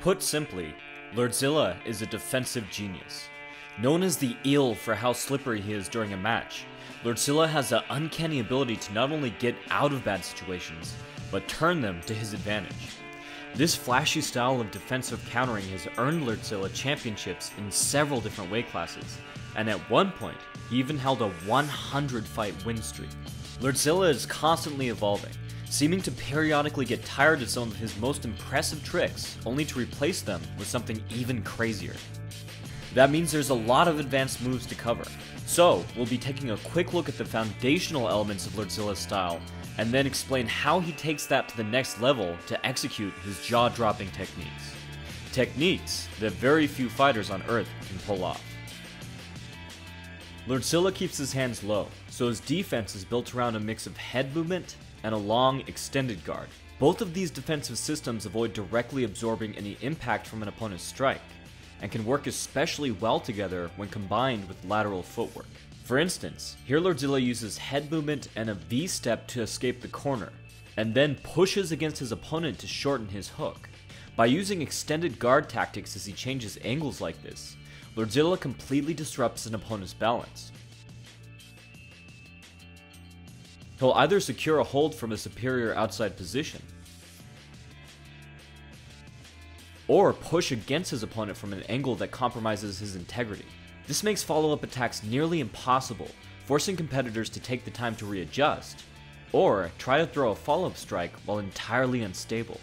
Put simply, Lerdsila is a defensive genius. Known as the eel for how slippery he is during a match, Lerdsila has the uncanny ability to not only get out of bad situations, but turn them to his advantage. This flashy style of defensive countering has earned Lerdsila championships in several different weight classes, and at one point, he even held a 100-fight win streak. Lerdsila is constantly evolving, seeming to periodically get tired of some of his most impressive tricks, only to replace them with something even crazier. That means there's a lot of advanced moves to cover, so we'll be taking a quick look at the foundational elements of Lerdzila's style, and then explain how he takes that to the next level to execute his jaw-dropping techniques. Techniques that very few fighters on Earth can pull off. Lerdsila keeps his hands low, so his defense is built around a mix of head movement and a long, extended guard. Both of these defensive systems avoid directly absorbing any impact from an opponent's strike, and can work especially well together when combined with lateral footwork. For instance, here Lerdsila uses head movement and a V-step to escape the corner, and then pushes against his opponent to shorten his hook. By using extended guard tactics as he changes angles like this, Lerdsila completely disrupts an opponent's balance. He'll either secure a hold from a superior outside position, or push against his opponent from an angle that compromises his integrity. This makes follow-up attacks nearly impossible, forcing competitors to take the time to readjust, or try to throw a follow-up strike while entirely unstable.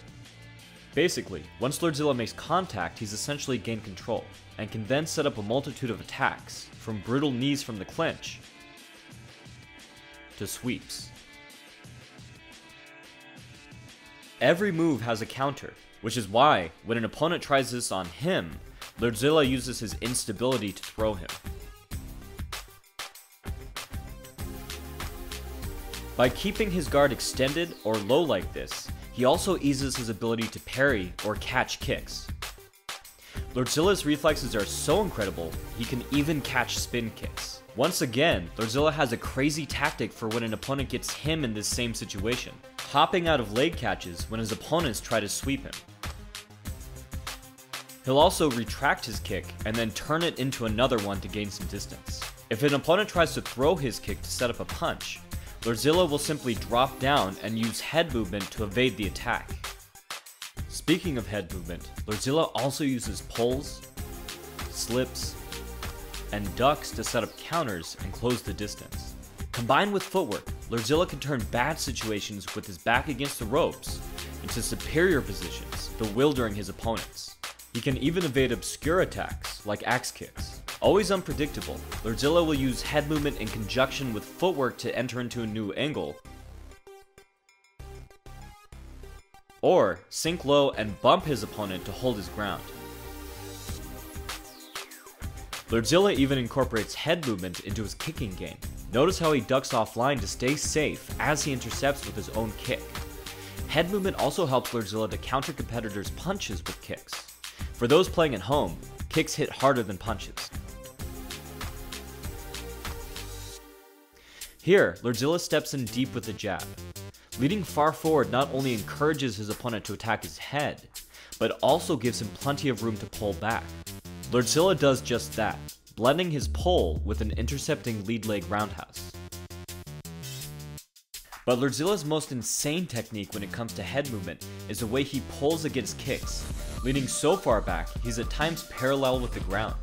Basically, once Lerdsila makes contact, he's essentially gained control, and can then set up a multitude of attacks, from brutal knees from the clinch, to sweeps. Every move has a counter, which is why, when an opponent tries this on him, Lerdsila uses his instability to throw him. By keeping his guard extended or low like this, he also eases his ability to parry or catch kicks. Lerdzila's reflexes are so incredible, he can even catch spin kicks. Once again, Lerdsila has a crazy tactic for when an opponent gets him in this same situation, hopping out of leg catches when his opponents try to sweep him. He'll also retract his kick and then turn it into another one to gain some distance. If an opponent tries to throw his kick to set up a punch, Lerdsila will simply drop down and use head movement to evade the attack. Speaking of head movement, Lerdsila also uses pulls, slips, and ducks to set up counters and close the distance. Combined with footwork, Lerdsila can turn bad situations with his back against the ropes into superior positions, bewildering his opponents. He can even evade obscure attacks, like axe kicks. Always unpredictable, Lerdsila will use head movement in conjunction with footwork to enter into a new angle, or sink low and bump his opponent to hold his ground. Lerdsila even incorporates head movement into his kicking game. Notice how he ducks offline to stay safe as he intercepts with his own kick. Head movement also helps Lerdsila to counter competitors' punches with kicks. For those playing at home, kicks hit harder than punches. Here, Lerdsila steps in deep with a jab. Leading far forward not only encourages his opponent to attack his head, but also gives him plenty of room to pull back. Lerdsila does just that, blending his pull with an intercepting lead leg roundhouse. But Lerdzila's most insane technique when it comes to head movement is the way he pulls against kicks. Leaning so far back, he's at times parallel with the ground.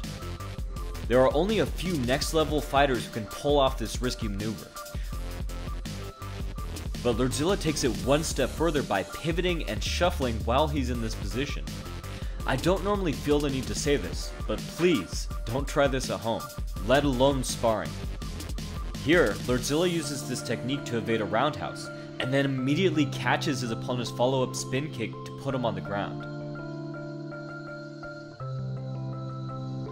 There are only a few next level fighters who can pull off this risky maneuver. But Lerdsila takes it one step further by pivoting and shuffling while he's in this position. I don't normally feel the need to say this, but please don't try this at home, let alone sparring. Here, Lerdsila uses this technique to evade a roundhouse, and then immediately catches his opponent's follow-up spin kick to put him on the ground.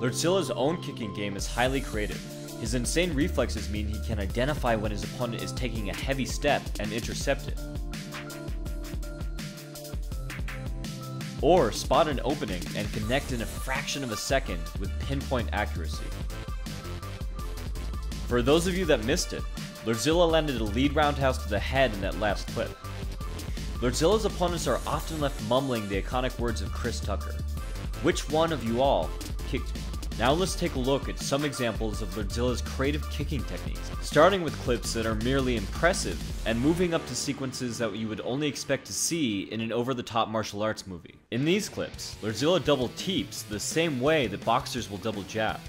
Lerdzila's own kicking game is highly creative. His insane reflexes mean he can identify when his opponent is taking a heavy step and intercept it, or spot an opening and connect in a fraction of a second with pinpoint accuracy. For those of you that missed it, Lerdsila landed a lead roundhouse to the head in that last clip. Lerdzila's opponents are often left mumbling the iconic words of Chris Tucker. Which one of you all kicked me? Now let's take a look at some examples of Lerdzila's creative kicking techniques, starting with clips that are merely impressive, and moving up to sequences that you would only expect to see in an over-the-top martial arts movie. In these clips, Lerdsila double teeps the same way that boxers will double jab,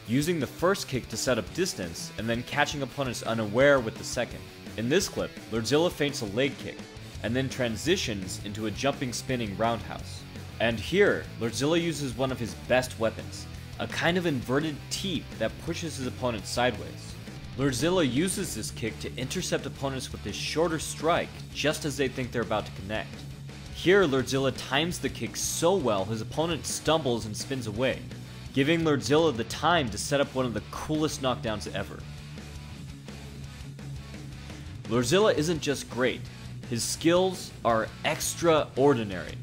using the first kick to set up distance and then catching opponents unaware with the second. In this clip, Lerdsila feints a leg kick, and then transitions into a jumping spinning roundhouse. And here, Lerdsila uses one of his best weapons, a kind of inverted teep that pushes his opponent sideways. Lerdsila uses this kick to intercept opponents with his shorter strike just as they think they're about to connect. Here, Lerdsila times the kick so well his opponent stumbles and spins away, giving Lerdsila the time to set up one of the coolest knockdowns ever. Lerdsila isn't just great, his skills are extraordinary.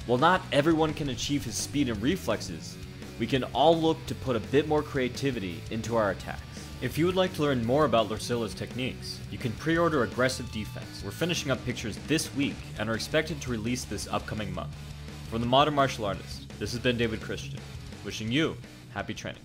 While not everyone can achieve his speed and reflexes, we can all look to put a bit more creativity into our attacks. If you would like to learn more about Lerdzila's techniques, you can pre-order Aggressive Defense. We're finishing up pictures this week and are expected to release this upcoming month. From the Modern Martial Artist, this has been David Christian, wishing you happy training.